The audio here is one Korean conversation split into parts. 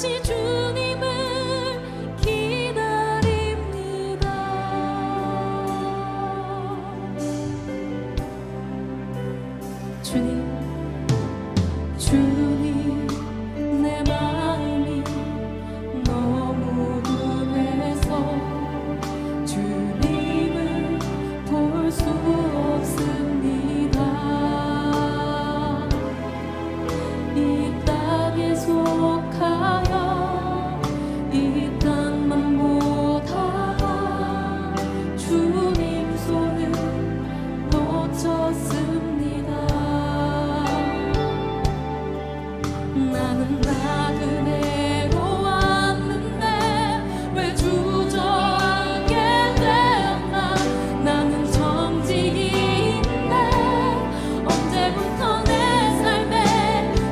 다시 주님을 기다립니다. 주님, 주님, 내 마음이 너무 급해서 주님을 볼 수 없습니다. 이 땅에 속하여 이 땅만 보다가 주님 손을 놓쳤습니다. 나는 나그네로 왔는데 왜 주저앉게 되었나. 나는 정직인데 언제부터 내 삶의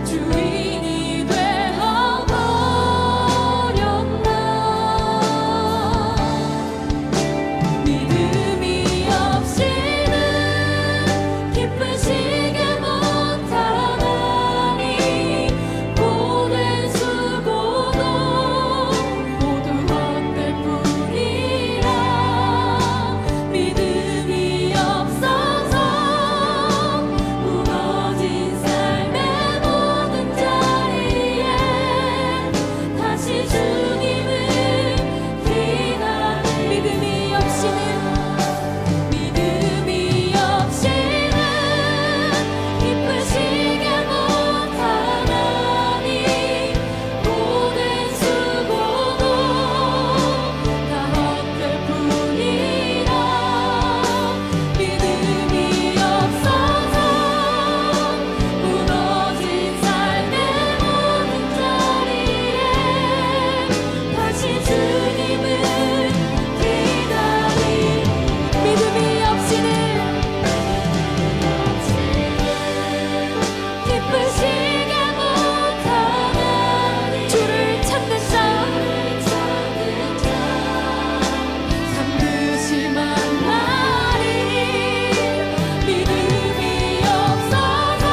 주인이 되어버렸나. 믿음이 없이는 기쁘시게 못하나니 고된 수고도 모두 헛될 뿐이라. 믿음이 없어서 무너진 삶의 모든 자리에 다시 주님을 기다려. 믿음이 없이는 기쁘시게 못하나니 고된 수고도 다 헛될 뿐이라. 믿음이 없어서 무너진 삶의 모든 자리에 다시 주님을 기다리. 믿음이 없이는 기쁘시게 못하나니 주를 찾는 자 반드시 만나리. 믿음이 없어서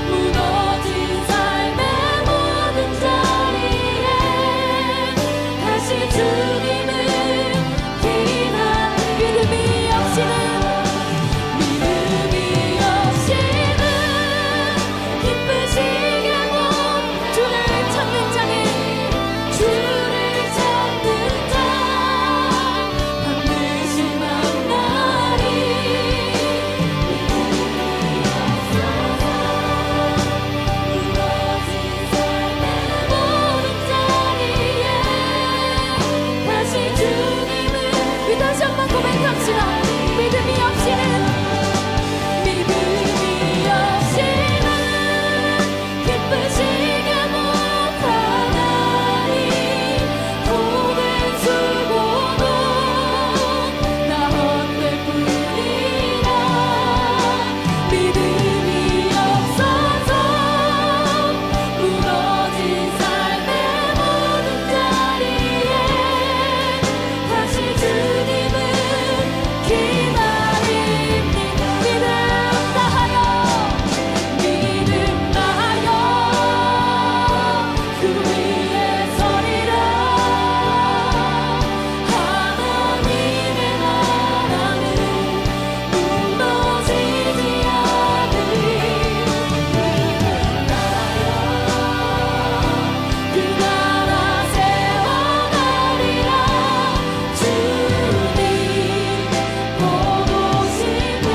무너진 삶의 모든 자리에 다시 주님을 기다려. 믿음이 없이는 기쁘시게 못. 주를 찾는 자는 주를 찾는 자 반드시 만나리. 무너진 삶의 모든 자리에 다시 주님을. 우리 다시 한번 고백합시다. 믿음이 없이는 기쁘시게 못하나니 고된 수고도 다 헛될 뿐이라. 믿음이 없어서 무너진 삶의 모든 자리에 다시 주님을 기다립니다. 믿음 다하여 그 위에 서리라. 하나님의 나라는 무너지지 않으리. 그 나라 세워가리라. 주님 곧 오실 때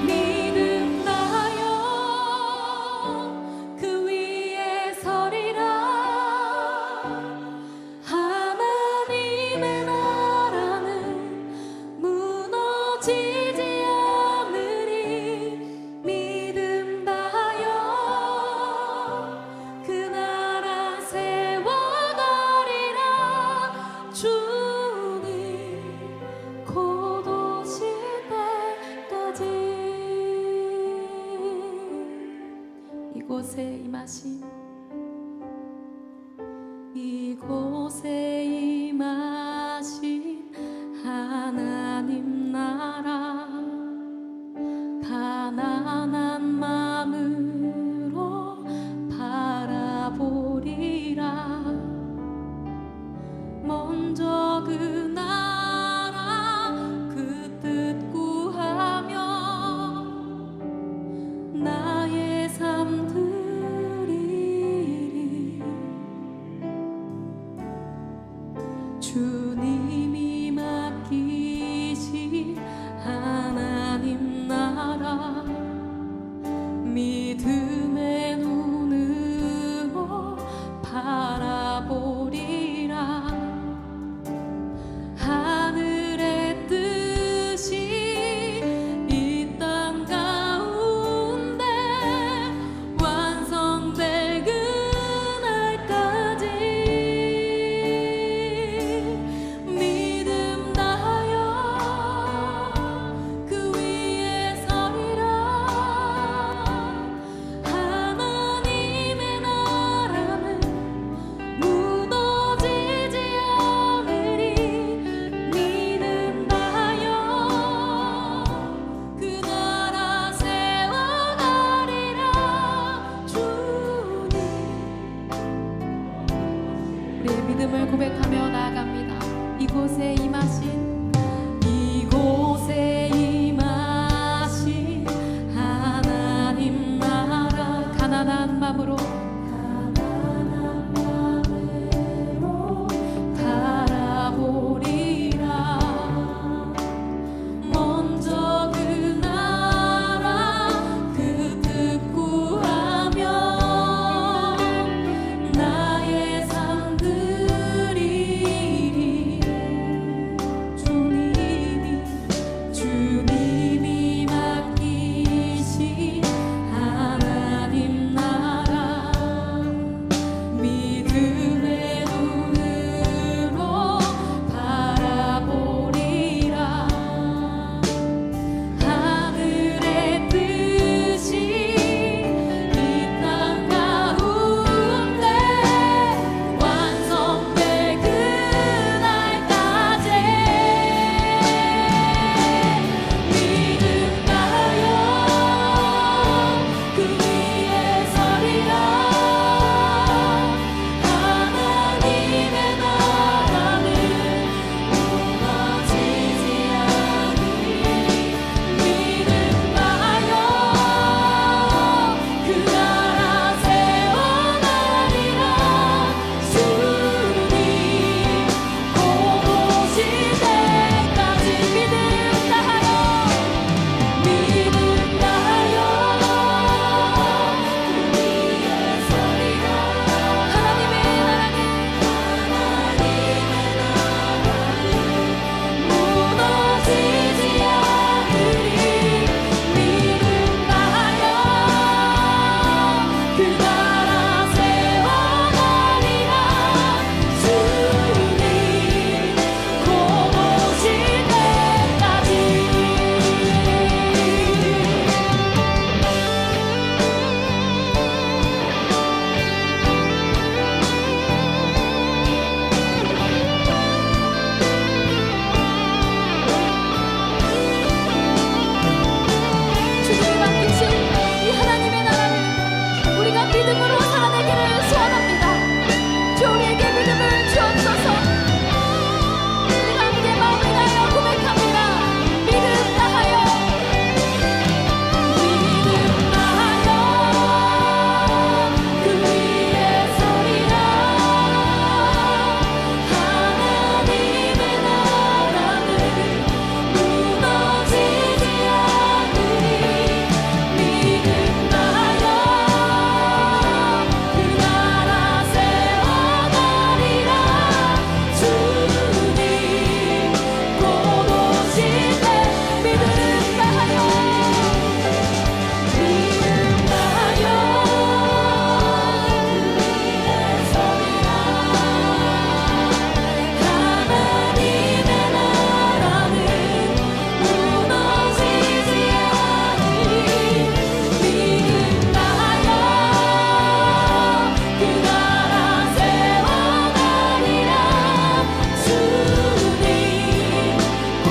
믿음 다하여 그 위에 서리라. 하나님의 나라는 무너지지 않으리. 믿음 다하여 그 나라 세워가리라. 주님 곧 오실 때까지. 이곳에 임하신 이곳에 임하신 하나님 나라 가난한 마음으로 믿음을 고백하며 나아갑니다. 이곳에 임하신 하나님 나라 가난한 마음으로 바라보리라. 먼저 그 나라 그 뜻 구하며 나의 삶 드리리. 주님이 맡기신 하나님 나라 믿음의 눈으로 바라보리라. 하늘의 뜻이 이 땅 가운데 완성될 그날까지 믿음가요 그 위에 서리라. 하나님의 나라는 무너지지 않으리. 믿음가요 그 나라 세워나리라. 주님 곧 오실 때까지 믿음가요 그 위에 서리라. 하나님의 나라는 무너지지 않으리. 믿음가요 그 나라 세워나리라. 주님 곧 오실 때까지. 주님이 맡기신 이 하나님의 나라를 우리가 믿음으로 살아내기를 소원합니다. 주 우리에게 믿음을 주옵소서. 우리가 함께 마음을 다하여 고백합니다. 믿음 다하여 그 위에 서리라. 하나님의 나라는 무너지지 않으리. 믿음가요 그 나라 세워나리라. 주님 곧 오실 때 믿음가요 그 위에 서리라. 하나님의 나라는 무너지지 않으리. 믿음가요 그 나라 세워나리라. 주님 곧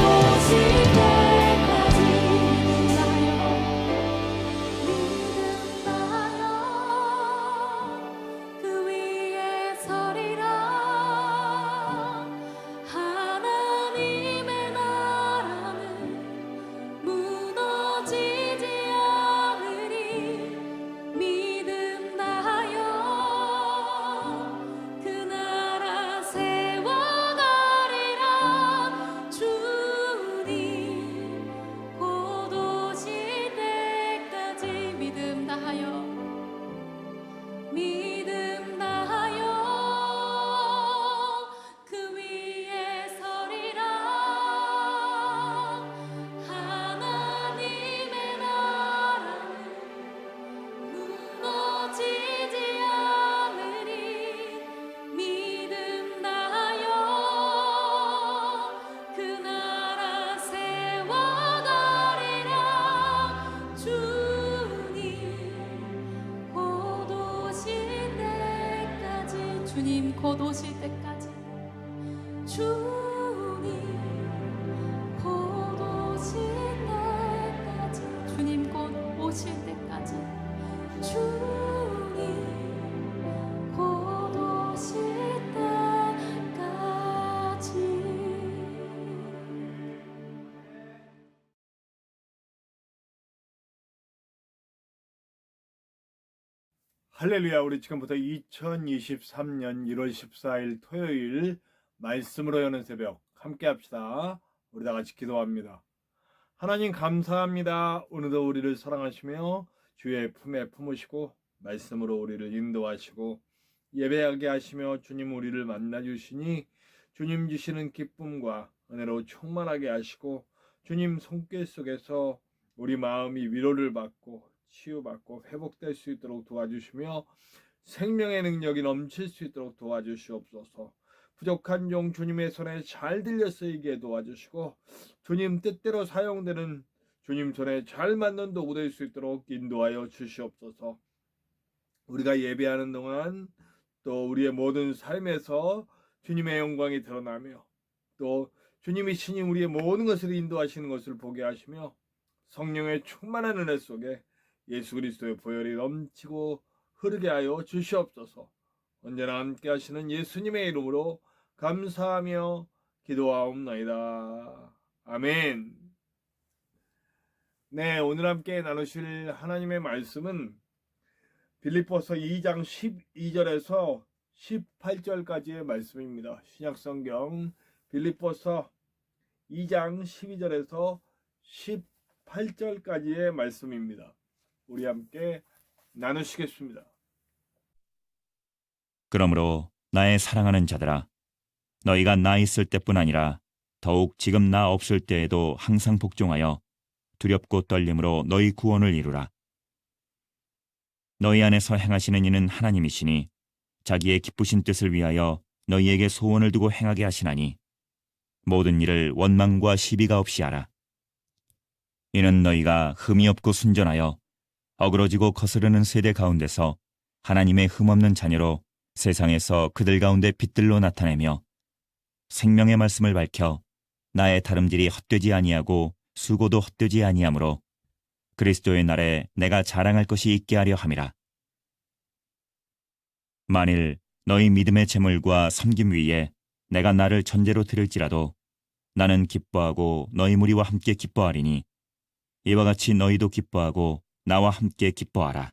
오실 때까지. 믿음가요 그 위에 서리라. 하나님의 나라는 무너지지 않으리. 믿음가요 그 나라 세워나리라. 주님 곧 오실 때까지. 믿음 다하여 그 위에 서리라. 하나님의 나라는 무너지지 않으리. 믿음 다하여 그 나라 세워나리라. 주님 곧 오실 때까지. 주님 곧 오실 때까지. 주님 곧 오실 때까지. 주님 곧 오실 때까지. 주님 곧 오실 때까지. 할렐루야. 우리 지금부터 2023년 1월 14일 토요일 말씀으로 여는 새벽 함께 합시다. 우리 다 같이 기도합니다. 하나님 감사합니다. 오늘도 우리를 사랑하시며 주의 품에 품으시고 말씀으로 우리를 인도하시고 예배하게 하시며 주님 우리를 만나주시니 주님 주시는 기쁨과 은혜로 충만하게 하시고 주님 손길 속에서 우리 마음이 위로를 받고 치유받고 회복될 수 있도록 도와주시며 생명의 능력이 넘칠 수 있도록 도와주시옵소서. 부족한 종 주님의 손에 잘 들려 쓰이게 도와주시고 주님 뜻대로 사용되는 주님 손에 잘 맞는 도구 될 수 있도록 인도하여 주시옵소서. 우리가 예배하는 동안 또 우리의 모든 삶에서 주님의 영광이 드러나며 또 주님이 신이 우리의 모든 것을 인도하시는 것을 보게 하시며 성령의 충만한 은혜 속에 예수 그리스도의 보혈이 넘치고 흐르게 하여 주시옵소서. 언제나 함께 하시는 예수님의 이름으로 감사하며 기도하옵나이다. 아멘. 네, 오늘 함께 나누실 하나님의 말씀은 빌립보서 2장 12절에서 18절까지의 말씀입니다. 신약성경 빌립보서 2장 12절에서 18절까지의 말씀입니다. 우리 함께 나누시겠습니다. 그러므로 나의 사랑하는 자들아, 너희가 나 있을 때뿐 아니라 더욱 지금 나 없을 때에도 항상 복종하여 두렵고 떨림으로 너희 구원을 이루라. 너희 안에서 행하시는 이는 하나님이시니 자기의 기쁘신 뜻을 위하여 너희에게 소원을 두고 행하게 하시나니 모든 일을 원망과 시비가 없이 하라. 이는 너희가 흠이 없고 순전하여 어그러지고 거스르는 세대 가운데서 하나님의 흠없는 자녀로 세상에서 그들 가운데 빛들로 나타내며 생명의 말씀을 밝혀 나의 다름질이 헛되지 아니하고 수고도 헛되지 아니하므로 그리스도의 날에 내가 자랑할 것이 있게 하려 함이라. 만일 너희 믿음의 재물과 섬김 위에 내가 나를 전제로 드릴지라도 나는 기뻐하고 너희 무리와 함께 기뻐하리니 이와 같이 너희도 기뻐하고 나와 함께 기뻐하라.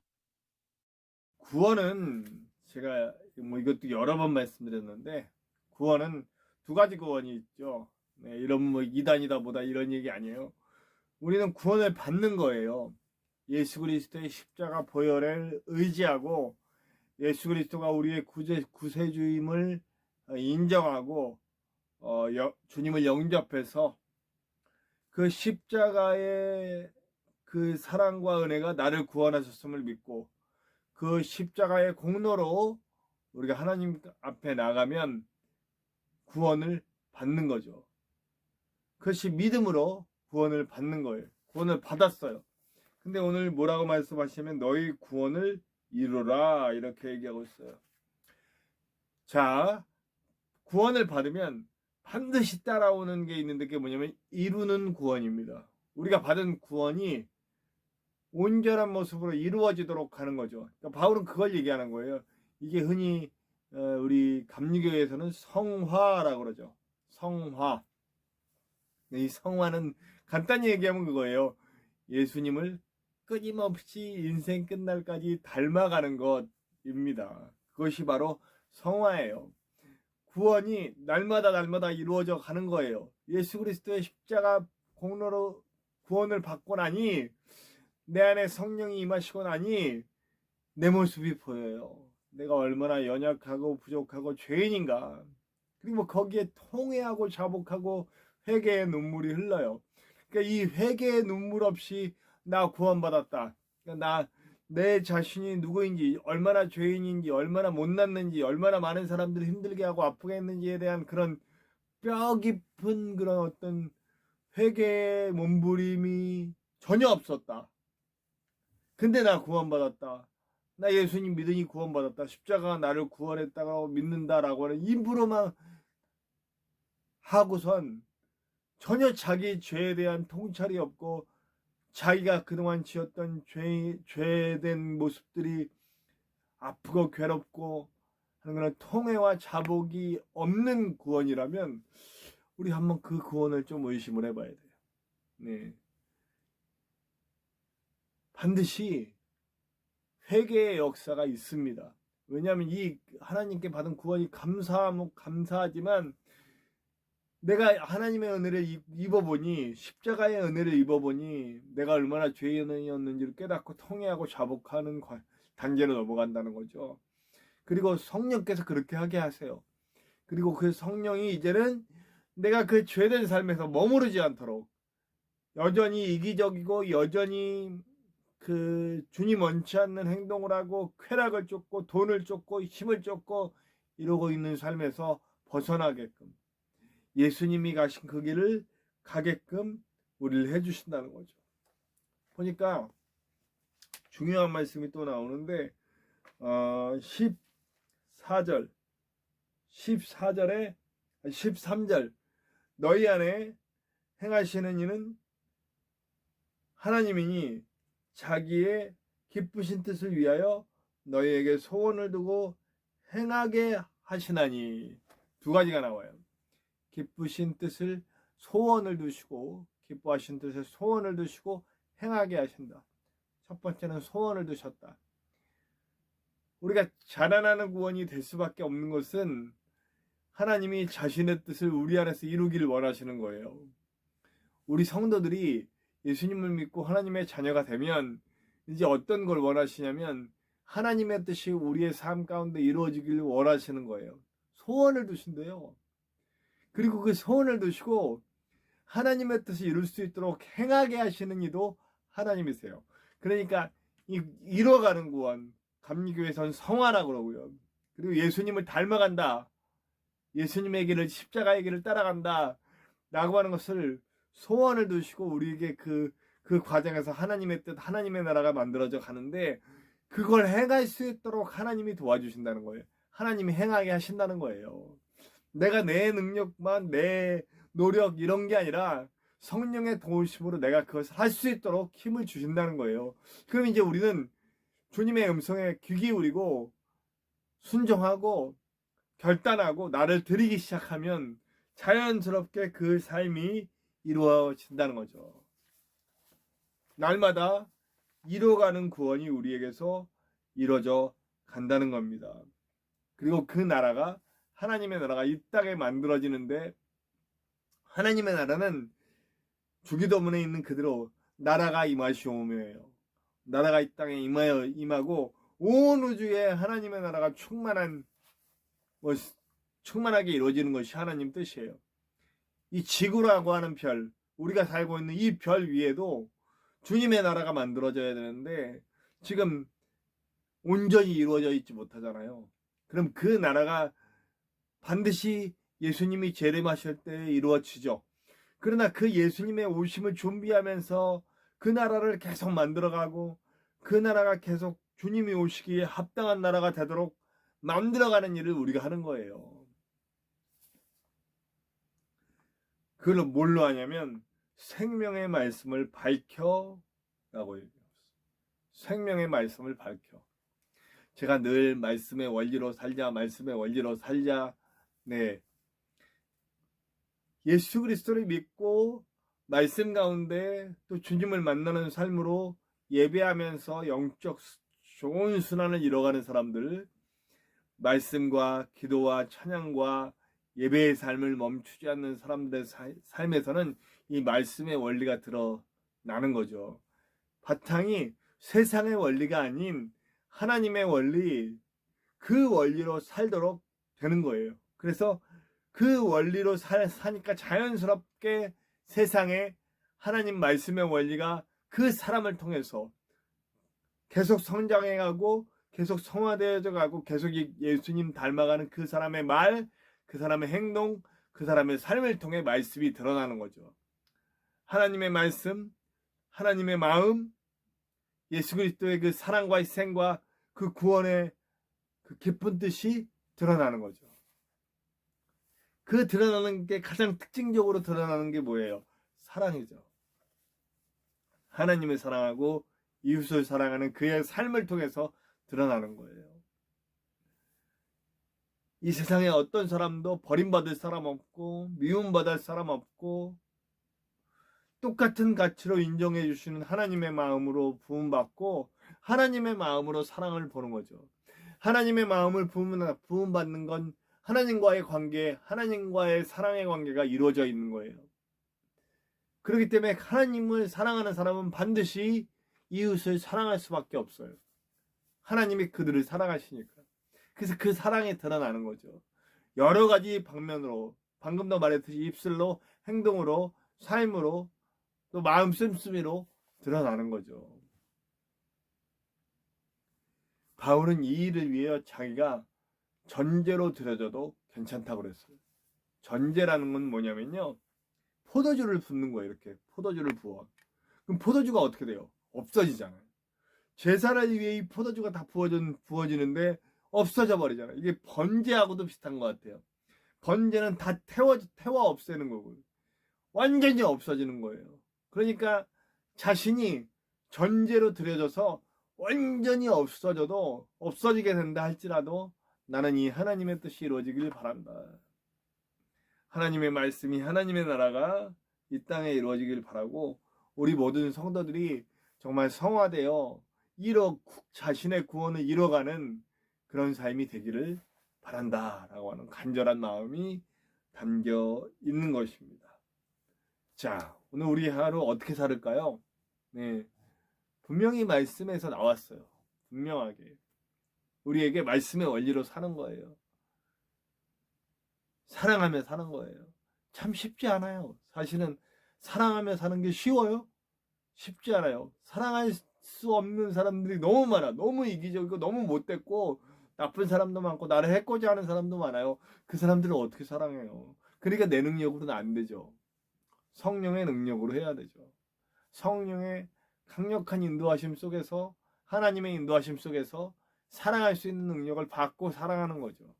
구원은 제가 이것도 여러 번 말씀드렸는데 구원은 두 가지 구원이 있죠. 네, 이런 이단이다 보다 이런 얘기 아니에요. 우리는 구원을 받는 거예요. 예수 그리스도의 십자가 보혈을 의지하고 예수 그리스도가 우리의 구세주임을 인정하고 주님을 영접해서 그 십자가의 그 사랑과 은혜가 나를 구원하셨음을 믿고 그 십자가의 공로로 우리가 하나님 앞에 나가면 구원을 받는 거죠. 그것이 믿음으로 구원을 받는 거예요. 구원을 받았어요. 근데 오늘 뭐라고 말씀하시면 너희 구원을 이루라 이렇게 얘기하고 있어요. 자, 구원을 받으면 반드시 따라오는 게 있는데 그게 뭐냐면 이루는 구원입니다. 우리가 받은 구원이 온전한 모습으로 이루어지도록 하는 거죠. 그러니까 바울은 그걸 얘기하는 거예요. 이게 흔히 우리 감리교에서는 성화라고 그러죠. 성화. 이 성화는 간단히 얘기하면 그거예요. 예수님을 끊임없이 인생 끝날까지 닮아가는 것입니다. 그것이 바로 성화예요. 구원이 날마다 이루어져 가는 거예요. 예수 그리스도의 십자가 공로로 구원을 받고 나니 내 안에 성령이 임하시고 나니 내 모습이 보여요. 내가 얼마나 연약하고 부족하고 죄인인가. 그리고 거기에 통회하고 자복하고 회개의 눈물이 흘러요. 그러니까 이 회개의 눈물 없이 나 구원받았다. 그러니까 내 자신이 누구인지, 얼마나 죄인인지, 얼마나 못났는지, 얼마나 많은 사람들을 힘들게 하고 아프게 했는지에 대한 그런 뼈 깊은 그런 어떤 회개의 몸부림이 전혀 없었다. 근데 나 구원받았다. 나 예수님 믿으니 구원받았다. 십자가가 나를 구원했다고 믿는다라고 하는 입으로만 하고선 전혀 자기 죄에 대한 통찰이 없고 자기가 그동안 지었던 죄된 모습들이 아프고 괴롭고 하는 그런 통회와 자복이 없는 구원이라면 우리 한번 그 구원을 좀 의심을 해봐야 돼요. 네. 반드시 회개의 역사가 있습니다. 왜냐하면 이 하나님께 받은 구원이 감사하지만 내가 하나님의 은혜를 입어보니, 십자가의 은혜를 입어보니 내가 얼마나 죄인이었는지를 깨닫고 통회하고 자복하는 단계로 넘어간다는 거죠. 그리고 성령께서 그렇게 하게 하세요. 그리고 그 성령이 이제는 내가 그 죄된 삶에서 머무르지 않도록 여전히 이기적이고 여전히 그 주님 원치 않는 행동을 하고 쾌락을 쫓고 돈을 쫓고 힘을 쫓고 이러고 있는 삶에서 벗어나게끔, 예수님이 가신 그 길을 가게끔 우리를 해주신다는 거죠. 보니까 중요한 말씀이 또 나오는데 13절 너희 안에 행하시는 이는 하나님이니 자기의 기쁘신 뜻을 위하여 너희에게 소원을 두고 행하게 하시나니. 두 가지가 나와요. 기쁘신 뜻을 소원을 두시고, 기뻐하신 뜻에 소원을 두시고 행하게 하신다. 첫 번째는 소원을 두셨다. 우리가 자라나는 구원이 될 수밖에 없는 것은 하나님이 자신의 뜻을 우리 안에서 이루기를 원하시는 거예요. 우리 성도들이 예수님을 믿고 하나님의 자녀가 되면 이제 어떤 걸 원하시냐면 하나님의 뜻이 우리의 삶 가운데 이루어지기를 원하시는 거예요. 소원을 두신대요. 그리고 그 소원을 두시고 하나님의 뜻을 이룰 수 있도록 행하게 하시는 이도 하나님이세요. 그러니까 이뤄가는 구원, 감리교회에서는 성화라 그러고요. 그리고 예수님을 닮아간다, 예수님의 길을, 십자가의 길을 따라간다 라고 하는 것을 소원을 두시고 우리에게 그 과정에서 하나님의 뜻, 하나님의 나라가 만들어져 가는데 그걸 행할 수 있도록 하나님이 도와주신다는 거예요. 하나님이 행하게 하신다는 거예요. 내가 내 능력만, 내 노력 이런 게 아니라 성령의 도우심으로 내가 그것을 할 수 있도록 힘을 주신다는 거예요. 그럼 이제 우리는 주님의 음성에 귀 기울이고 순종하고 결단하고 나를 드리기 시작하면 자연스럽게 그 삶이 이루어진다는 거죠. 날마다 이루어가는 구원이 우리에게서 이루어져 간다는 겁니다. 그리고 그 나라가, 하나님의 나라가 이 땅에 만들어지는데, 하나님의 나라는 주기도문에 있는 그대로 나라가 임하시오며예요. 나라가 이 땅에 임하고 온 우주에 하나님의 나라가 충만하게 이루어지는 것이 하나님 뜻이에요. 이 지구라고 하는 별, 우리가 살고 있는 이 별 위에도 주님의 나라가 만들어져야 되는데 지금 온전히 이루어져 있지 못하잖아요. 그럼 그 나라가 반드시 예수님이 재림하실 때 이루어지죠. 그러나 그 예수님의 오심을 준비하면서 그 나라를 계속 만들어가고 그 나라가 계속 주님이 오시기에 합당한 나라가 되도록 만들어가는 일을 우리가 하는 거예요. 그걸 뭘로 하냐면 생명의 말씀을 밝혀라고 얘기합니다. 생명의 말씀을 밝혀. 제가 늘 말씀의 원리로 살자, 말씀의 원리로 살자. 네. 예수 그리스도를 믿고 말씀 가운데 또 주님을 만나는 삶으로 예배하면서 영적 좋은 순환을 이뤄가는 사람들, 말씀과 기도와 찬양과 예배의 삶을 멈추지 않는 사람들의 삶에서는 이 말씀의 원리가 드러나는 거죠. 바탕이 세상의 원리가 아닌 하나님의 원리, 그 원리로 살도록 되는 거예요. 그래서 그 원리로 사니까 자연스럽게 세상에 하나님 말씀의 원리가 그 사람을 통해서 계속 성장해가고 계속 성화되어져 가고 계속 예수님 닮아가는 그 사람의 말, 그 사람의 행동, 그 사람의 삶을 통해 말씀이 드러나는 거죠. 하나님의 말씀, 하나님의 마음, 예수 그리스도의 그 사랑과 희생과 그 구원의 그 깊은 뜻이 드러나는 거죠. 그 드러나는 게 가장 특징적으로 드러나는 게 뭐예요? 사랑이죠. 하나님을 사랑하고 이웃을 사랑하는 그의 삶을 통해서 드러나는 거예요. 이 세상에 어떤 사람도 버림받을 사람 없고 미움받을 사람 없고 똑같은 가치로 인정해 주시는 하나님의 마음으로 부음받고 하나님의 마음으로 사랑을 보는 거죠. 하나님의 마음을 부음받는 건 하나님과의 관계, 하나님과의 사랑의 관계가 이루어져 있는 거예요. 그렇기 때문에 하나님을 사랑하는 사람은 반드시 이웃을 사랑할 수밖에 없어요. 하나님이 그들을 사랑하시니까. 그래서 그 사랑이 드러나는 거죠. 여러 가지 방면으로, 방금도 말했듯이 입술로, 행동으로, 삶으로, 또 마음 씀씀이로 드러나는 거죠. 바울은 이 일을 위해 자기가 전제로 드려져도 괜찮다고 그랬어요. 전제라는 건 뭐냐면요, 포도주를 붓는 거예요. 이렇게 포도주를 부어. 그럼 포도주가 어떻게 돼요? 없어지잖아요. 제사를 위해 이 포도주가 다 부어지는데 없어져 버리잖아요. 이게 번제하고도 비슷한 것 같아요. 번제는 다 태워 없애는 거고요. 완전히 없어지는 거예요. 그러니까 자신이 전제로 드려져서 완전히 없어져도, 없어지게 된다 할지라도 나는 이 하나님의 뜻이 이루어지길 바란다. 하나님의 말씀이, 하나님의 나라가 이 땅에 이루어지길 바라고, 우리 모든 성도들이 정말 성화되어 자신의 구원을 이뤄가는 그런 삶이 되기를 바란다라고 하는 간절한 마음이 담겨 있는 것입니다. 자, 오늘 우리 하루 어떻게 살을까요? 네, 분명히 말씀에서 나왔어요. 분명하게 우리에게 말씀의 원리로 사는 거예요. 사랑하며 사는 거예요. 참 쉽지 않아요. 사실은 사랑하며 사는 게 쉬워요? 쉽지 않아요. 사랑할 수 없는 사람들이 너무 많아. 너무 이기적이고 너무 못됐고 나쁜 사람도 많고 나를 해코지 하는 사람도 많아요. 그 사람들을 어떻게 사랑해요? 그러니까 내 능력으로는 안 되죠. 성령의 능력으로 해야 되죠. 성령의 강력한 인도하심 속에서, 하나님의 인도하심 속에서 사랑할 수 있는 능력을 받고 사랑하는 거죠.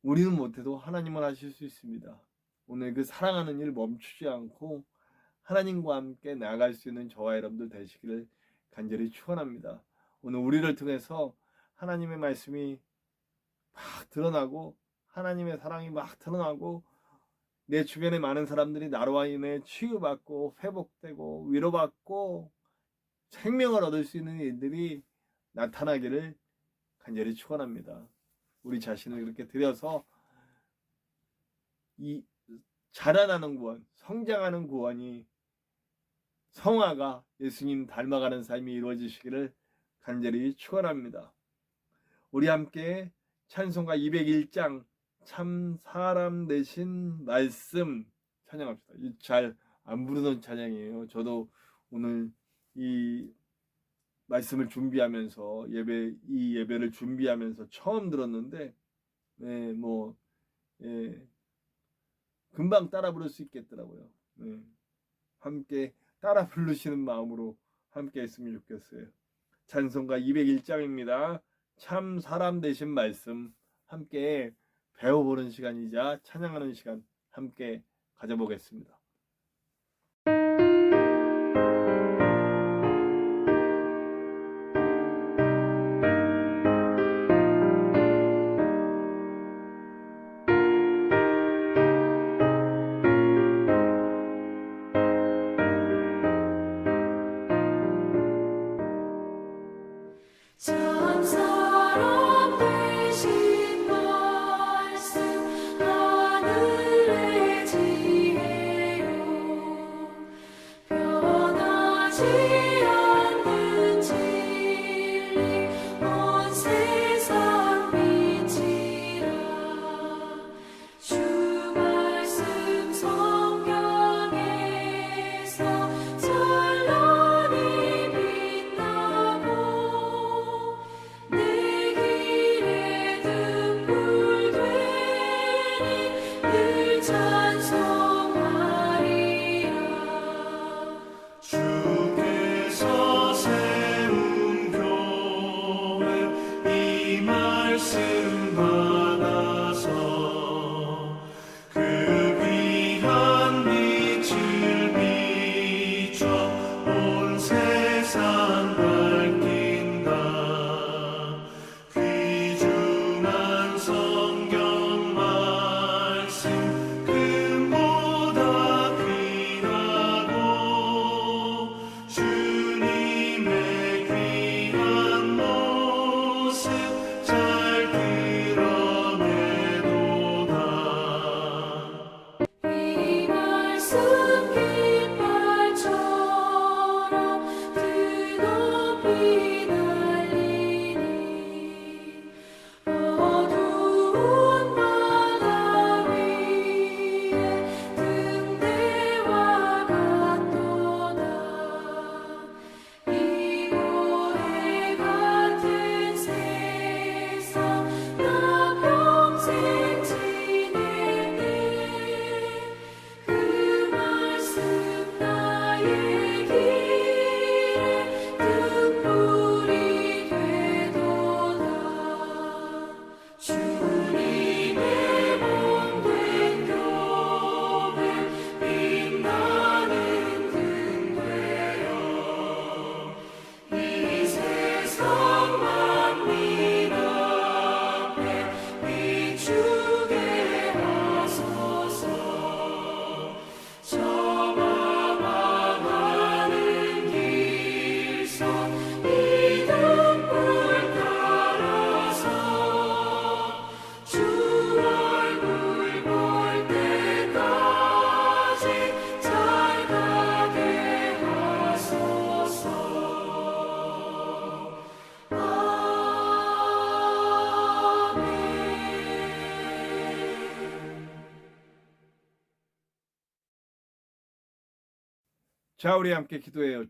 우리는 못해도 하나님은 하실 수 있습니다. 오늘 그 사랑하는 일 멈추지 않고 하나님과 함께 나아갈 수 있는 저와 여러분들 되시기를 간절히 축원합니다. 오늘 우리를 통해서 하나님의 말씀이 막 드러나고, 하나님의 사랑이 막 드러나고, 내 주변에 많은 사람들이 나로 인해 치유받고 회복되고 위로받고 생명을 얻을 수 있는 일들이 나타나기를 간절히 축원합니다. 우리 자신을 이렇게 들여서 이 자라나는 구원, 성장하는 구원이, 성화가 예수님 닮아가는 삶이 이루어지시기를 간절히 축원합니다. 우리 함께 찬송가 201장 참 사람 되신 말씀 찬양합시다. 잘 안 부르던 찬양이에요. 저도 오늘 이 말씀을 준비하면서 이 예배를 준비하면서 처음 들었는데, 금방 따라 부를 수 있겠더라고요. 함께 따라 부르시는 마음으로 함께 했으면 좋겠어요. 찬송가 201장입니다. 참 사람 되신 말씀 함께 배워보는 시간이자 찬양하는 시간 함께 가져보겠습니다. 참 사람 되신 말씀 하늘의 지혜 높이 날리니 어두운 바다 위에 등대와 같도다 이 고해 같은 세상 나 평생 지낼 때 그 말씀 나의 길에 등불이 되도다 주님의 몸된 교회 빛나는 등 되어 이 세상 만민 앞에 비추게 하소서 저마 망하는 길선 이 등불 따라서 주 얼굴 볼 때까지 잘 가게 하소서 아멘. 자, 우리 함께 기도해요.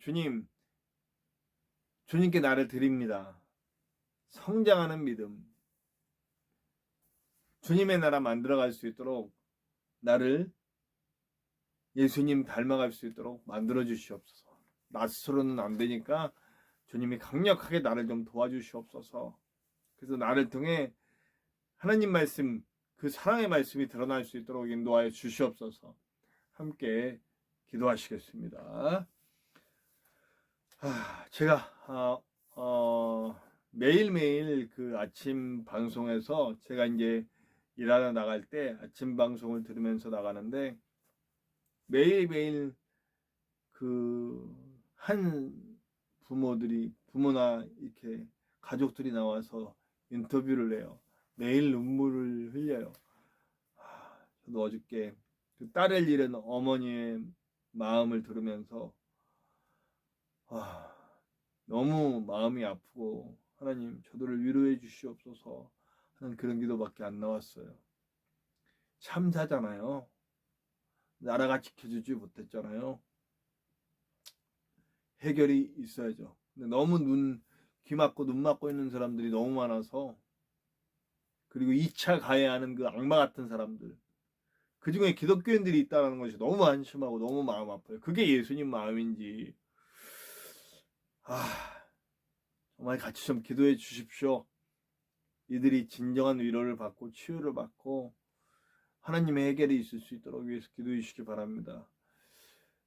주님께 나를 드립니다. 성장하는 믿음, 주님의 나라 만들어갈 수 있도록 나를 예수님 닮아갈 수 있도록 만들어 주시옵소서. 나 스스로는 안 되니까 주님이 강력하게 나를 좀 도와주시옵소서. 그래서 나를 통해 하나님 말씀, 그 사랑의 말씀이 드러날 수 있도록 인도하여 주시옵소서. 함께 기도하시겠습니다. 제가 매일매일 그 아침 방송에서 제가 이제 일하러 나갈 때 아침 방송을 들으면서 나가는데 매일매일 그 한 부모나 이렇게 가족들이 나와서 인터뷰를 해요. 매일 눈물을 흘려요. 저도 어저께 그 딸을 잃은 어머니의 마음을 들으면서 너무 마음이 아프고 하나님 저들을 위로해 주시옵소서 하는 그런 기도밖에 안 나왔어요. 참사잖아요. 나라가 지켜주지 못했잖아요. 해결이 있어야죠. 근데 너무 귀 막고 눈 막고 있는 사람들이 너무 많아서, 그리고 2차 가해하는 그 악마 같은 사람들, 그 중에 기독교인들이 있다는 것이 너무 안심하고 너무 마음 아파요. 그게 예수님 마음인지 정말 같이 좀 기도해 주십시오. 이들이 진정한 위로를 받고 치유를 받고 하나님의 해결이 있을 수 있도록 위해서 기도해 주시기 바랍니다.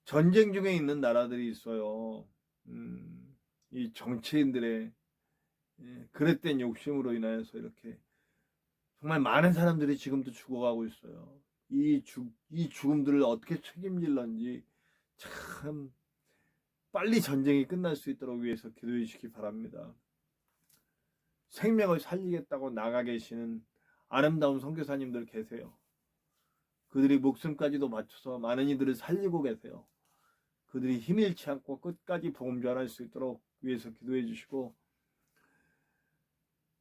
전쟁 중에 있는 나라들이 있어요. 이 정치인들의 그릇된 욕심으로 인하여서 이렇게 정말 많은 사람들이 지금도 죽어가고 있어요. 이 죽음들을 어떻게 책임질런지 참 빨리 전쟁이 끝날 수 있도록 위해서 기도해 주시기 바랍니다. 생명을 살리겠다고 나가 계시는 아름다운 선교사님들 계세요. 그들이 목숨까지도 바쳐서 많은 이들을 살리고 계세요. 그들이 힘 잃지 않고 끝까지 복음 전할 수 있도록 위해서 기도해 주시고,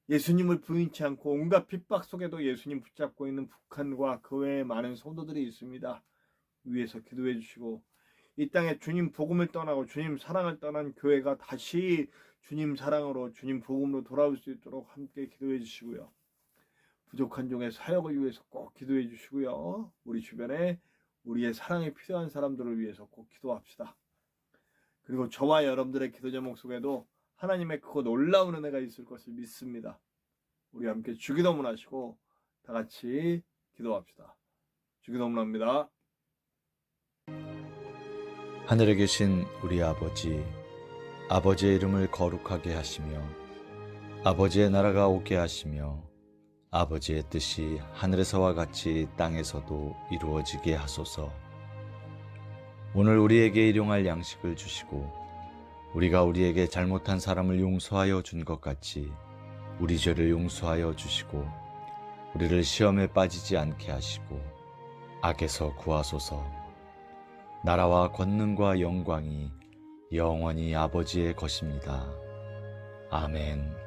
예수님을 부인치 않고 온갖 핍박 속에도 예수님 붙잡고 있는 북한과 그 외에 많은 성도들이 있습니다. 위해서 기도해 주시고, 이 땅에 주님 복음을 떠나고 주님 사랑을 떠난 교회가 다시 주님 사랑으로 주님 복음으로 돌아올 수 있도록 함께 기도해 주시고요. 부족한 종의 사역을 위해서 꼭 기도해 주시고요. 우리 주변에 우리의 사랑이 필요한 사람들을 위해서 꼭 기도합시다. 그리고 저와 여러분들의 기도 제목 속에도 하나님의 크고 놀라운 은혜가 있을 것을 믿습니다. 우리 함께 주기도문 하시고 다 같이 기도합시다. 주기도문합니다. 하늘에 계신 우리 아버지, 아버지의 이름을 거룩하게 하시며 아버지의 나라가 오게 하시며 아버지의 뜻이 하늘에서와 같이 땅에서도 이루어지게 하소서. 오늘 우리에게 일용할 양식을 주시고 우리가 우리에게 잘못한 사람을 용서하여 준 것 같이 우리 죄를 용서하여 주시고 우리를 시험에 빠지지 않게 하시고 악에서 구하소서. 나라와 권능과 영광이 영원히 아버지의 것입니다. 아멘.